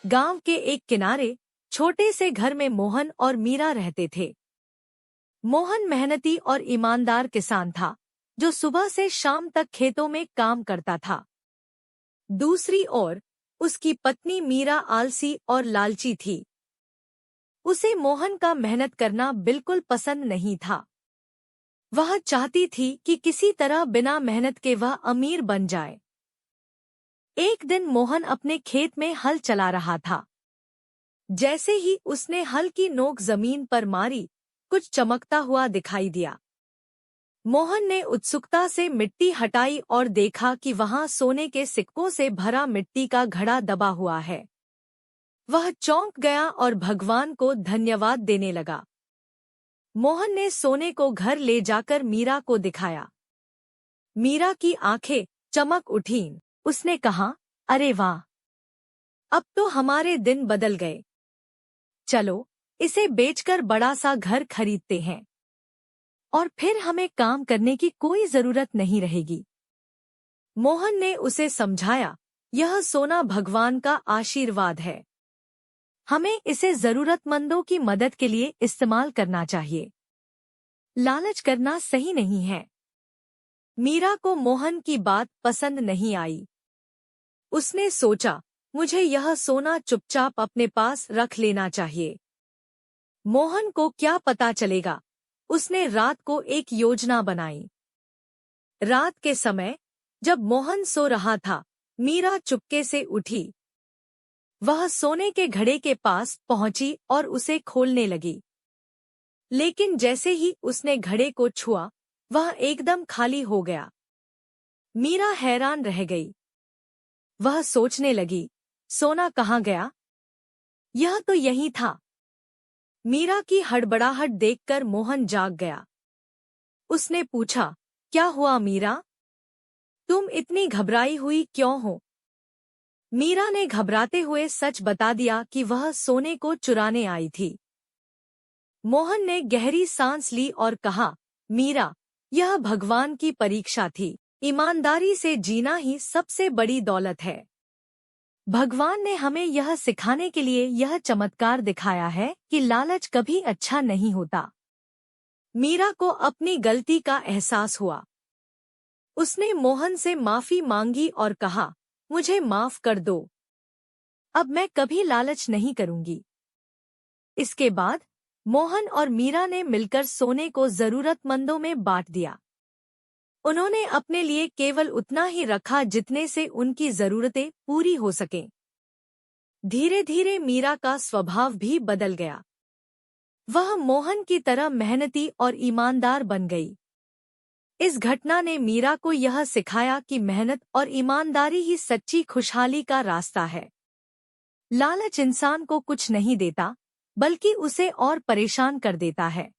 गांव के एक किनारे छोटे से घर में मोहन और मीरा रहते थे। मोहन मेहनती और ईमानदार किसान था, जो सुबह से शाम तक खेतों में काम करता था। दूसरी ओर उसकी पत्नी मीरा आलसी और लालची थी। उसे मोहन का मेहनत करना बिल्कुल पसंद नहीं था। वह चाहती थी कि किसी तरह बिना मेहनत के वह अमीर बन जाए। एक दिन मोहन अपने खेत में हल चला रहा था। जैसे ही उसने हल की नोक जमीन पर मारी, कुछ चमकता हुआ दिखाई दिया। मोहन ने उत्सुकता से मिट्टी हटाई और देखा कि वहां सोने के सिक्कों से भरा मिट्टी का घड़ा दबा हुआ है। वह चौंक गया और भगवान को धन्यवाद देने लगा। मोहन ने सोने को घर ले जाकर मीरा को दिखाया। मीरा की आंखें चमक उठीं। उसने कहा, अरे वाह, अब तो हमारे दिन बदल गए। चलो, इसे बेचकर बड़ा सा घर खरीदते हैं और फिर हमें काम करने की कोई जरूरत नहीं रहेगी। मोहन ने उसे समझाया, यह सोना भगवान का आशीर्वाद है। हमें इसे जरूरतमंदों की मदद के लिए इस्तेमाल करना चाहिए। लालच करना सही नहीं है। मीरा को मोहन की बात पसंद नहीं आई। उसने सोचा, मुझे यह सोना चुपचाप अपने पास रख लेना चाहिए। मोहन को क्या पता चलेगा। उसने रात को एक योजना बनाई। रात के समय जब मोहन सो रहा था, मीरा चुपके से उठी। वह सोने के घड़े के पास पहुंची और उसे खोलने लगी। लेकिन जैसे ही उसने घड़े को छुआ, वह एकदम खाली हो गया। मीरा हैरान रह गई। वह सोचने लगी, सोना कहाँ गया? यह तो यही था। मीरा की हड़बड़ाहट देखकर मोहन जाग गया। उसने पूछा, क्या हुआ मीरा? तुम इतनी घबराई हुई क्यों हो? मीरा ने घबराते हुए सच बता दिया कि वह सोने को चुराने आई थी। मोहन ने गहरी सांस ली और कहा, मीरा, यह भगवान की परीक्षा थी। ईमानदारी से जीना ही सबसे बड़ी दौलत है। भगवान ने हमें यह सिखाने के लिए यह चमत्कार दिखाया है कि लालच कभी अच्छा नहीं होता। मीरा को अपनी गलती का एहसास हुआ। उसने मोहन से माफी मांगी और कहा, मुझे माफ कर दो। अब मैं कभी लालच नहीं करूंगी। इसके बाद मोहन और मीरा ने मिलकर सोने को जरूरतमंदों में बांट दिया। उन्होंने अपने लिए केवल उतना ही रखा जितने से उनकी जरूरतें पूरी हो सकें। धीरे धीरे मीरा का स्वभाव भी बदल गया। वह मोहन की तरह मेहनती और ईमानदार बन गई। इस घटना ने मीरा को यह सिखाया कि मेहनत और ईमानदारी ही सच्ची खुशहाली का रास्ता है। लालच इंसान को कुछ नहीं देता, बल्कि उसे और परेशान कर देता है।